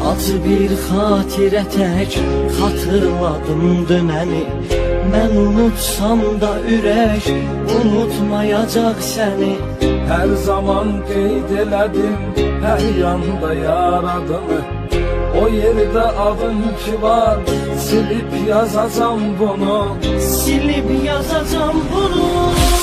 Acı bir xatirə tək xatırladım dünəni. Mən unutsam da ürək unutmayacaq səni. Hər zaman qeyd elədim hər yanda yaradını. O yerdə adın ki var, silib yazacam bunu. Silib yazacam bunu.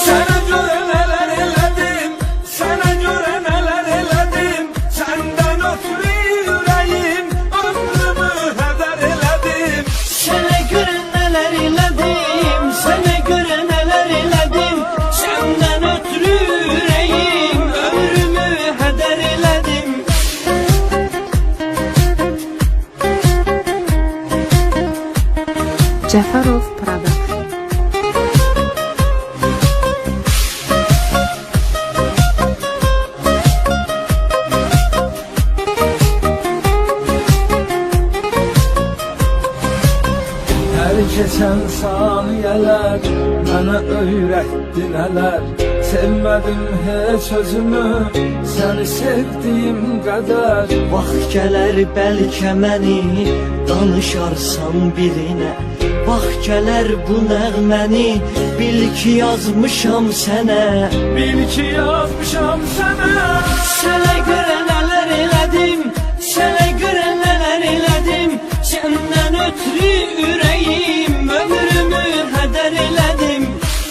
Sənə görə nələr elədim, sənə görə nələr elədim. Səndən ötürü ürəyim ömrümü hədər elədim. Sənə görə nələr elədim, sənə görə nələr elədim. Səndən ötürü ürəyim ömrümü hədər elədim. Cəfərov Production. Hər keçən saniyələr mənə öyrətdi nələr. Sevmədim heç özümü, səni sevdiyim qədər. Vaxt gələr bəlkə məni danışarsan birinə. Vaxt gələr bu nəğməni bil ki yazmışam sənə. Bil ki yazmışam sənə. Sənə görə nələr elədim, sənə görə nələr elədim. Səndən ötürü ürəyim ömrümü hədər elədim.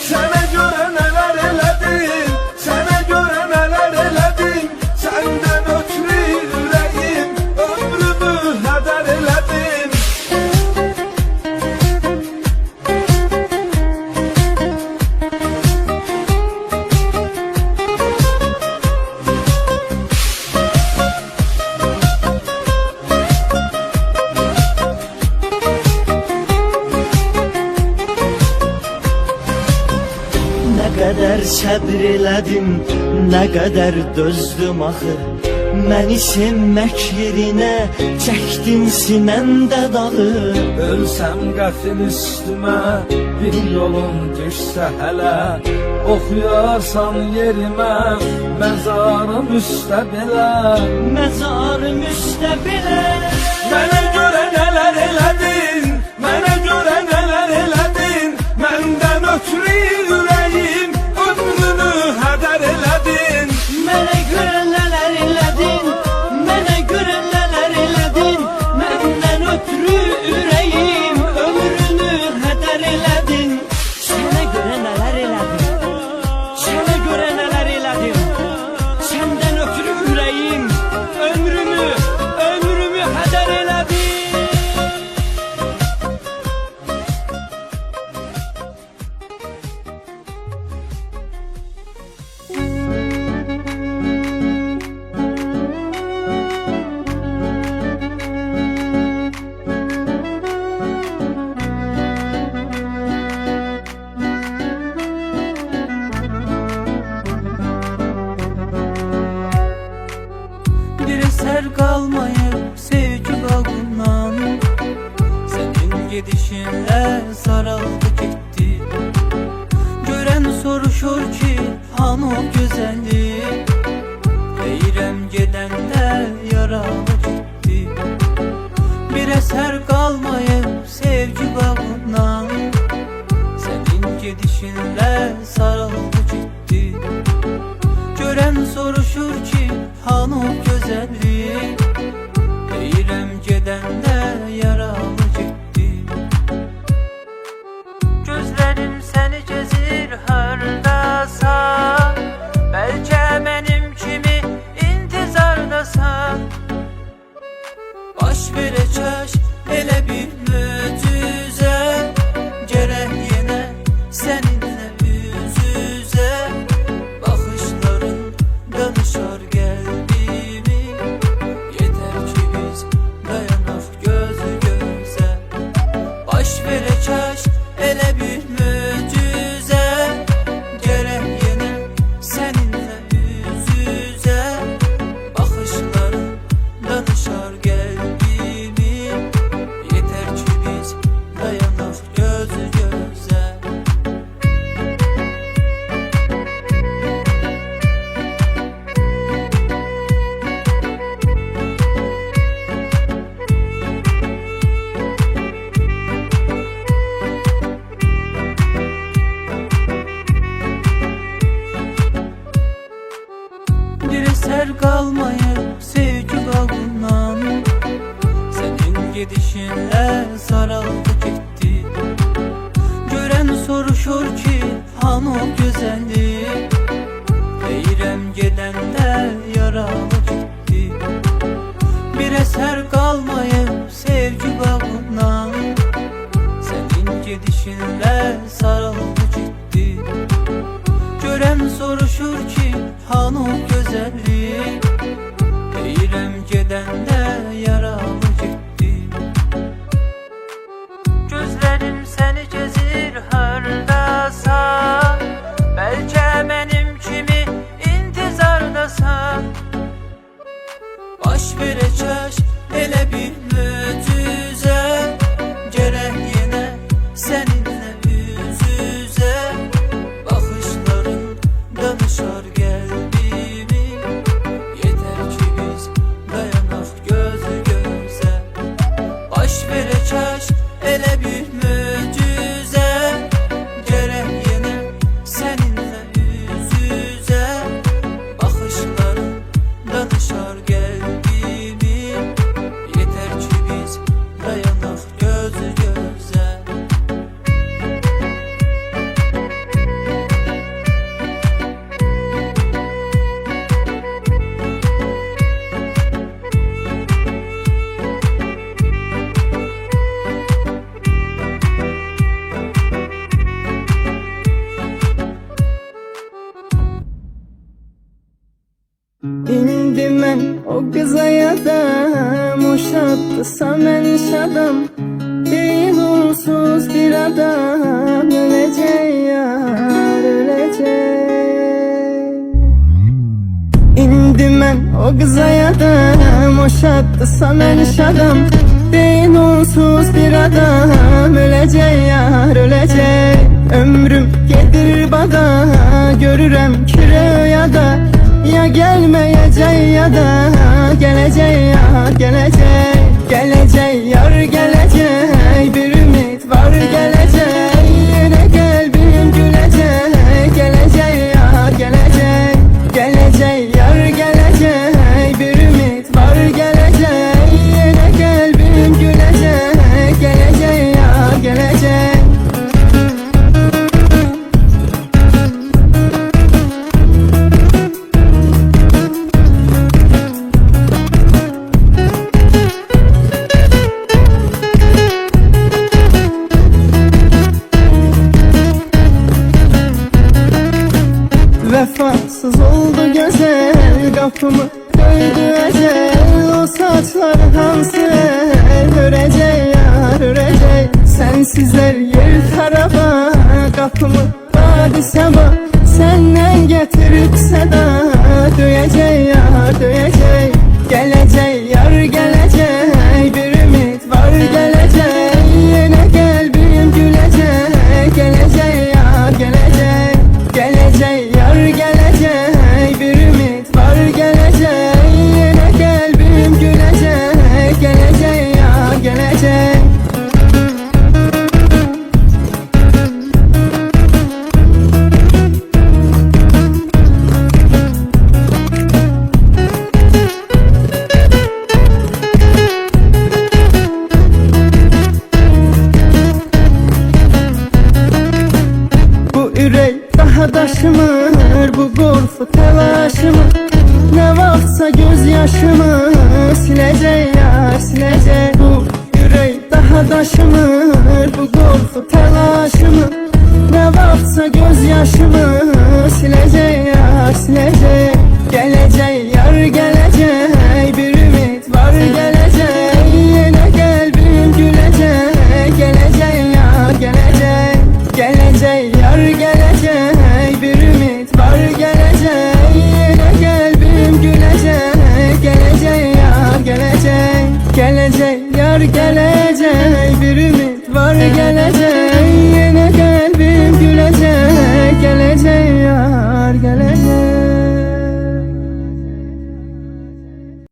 Sənə görə nələr elədim, sənə görə nələr elədim. Səndən ötürü ürəyim ömrümü hədər elədim. Nə qədər səbr elədim, nə qədər dözdüm axı. Məni sevmək yerinə çəkdin sinəmdə dağı. Ölsəm qəfil üstümə bir yolun düşsə hələ. Oxuyarsan yerimə məzarım üstə belə. Məzarım üstə belə. Mənə görə nələr elədin, mənə görə nələr elədin. Məndən ötürü ürəyim ömrümü hədər elədin. Mənə görə nələr elədin, mənə görə nələr elədin. Məndən ötürü ürəyim ömrünü hədər elədin. Sənə görə nələr elədim, sənə görə nələr elədim. Səndən ötürü ürəyim ömrümü hədər elədim. Bir eser kalmayıp sevgi bağından. Senin gidişinle sarıldı gitti. Gören soruşur ki han o güzellik. Eyrem gedende yaralı gitti. Bir eser kalmayıp sevgi bağından. Senin gidişinle sarıldı gitti. Gören soruşur ki han o güzellik. Eyrem gedende yaralı gitti. Gözlerim seni gezir hardasan. Belki benim kimi intizardasan. Baş verəcək elə bir möcüzə. Gərək yenə səninlə üz-üzə. Baxışların danışar qəlbimi. Yeter ki biz dayanaq göz-göz. eser kalmayıp sevgi bağından, senin gidişinle sarıldı gitti. Gören soruşur ki han o güzellik, deyirəm gedəndə yaralı gitti. Bir eser kalmayıp sevgi bağından, senin gidişinle sarıldı gitti. Gören soruşur ki han o güzellik, deyirəm gedəndə yaralı gitti. Gözlerim seni gezir hardasan, belki benim kimi intizardasan. Baş verəcək elə bir möcüzə, gərək yenə səninlə üz-üzə. Baxışların danışar qəlbimi, yetər ki biz dayanaq göz-gözə. Baş verəcək elə bir möcüzə, gərək yenə səninlə üz-üzə. Baxışların danışar qəlbimi, yetər ki biz dayanaq göz-gözə. İndi mən o qıza yadam, o şaddısa mən şadam. Değil unsuz bir adam, öləcək yar, öləcək. İndi mən o qıza yadam, o şaddısa mən şadam. Değil unsuz bir adam, öləcək yar, öləcək. Ömrüm gedir bada, görürəm ki rüyada. Ya gelmeyecek ya da gelecek ya gelecek. Gelecek yar gelecek, bir ümit var gelecek. Yine kalbim gülecek, gelecek ya gelecek. Gelecek yar gelecek, bir ümit var gelecek. Yine kalbim gülecek, gelecek ya gelecek. Vefasız oldu güzel, kapımı döndü ecel. O saçlar hansı el, örecek yar örecek. Sensizler yer taraba, kapımı vadi sabah. Senden getirip seda, döyecek yar döyecek. Gelecek yar gelecek, bir ümit var gelecek. Yine kalbim gülecek, gelecek yar gelecek. Gelecek yar gelecek, bir ümit var gelecek. Yine kalbim gülecek, gelecek yar gelecek. Daha daşımır bu korku telaşımı. Ne vaxtsa gözyaşımı silecek yar silecek. Bu yürek daha daşımır bu korku telaşımı. Ne vaxtsa gözyaşımı silecek yar silecek. Gelecek yar gelecek, bir ümit var gelecek.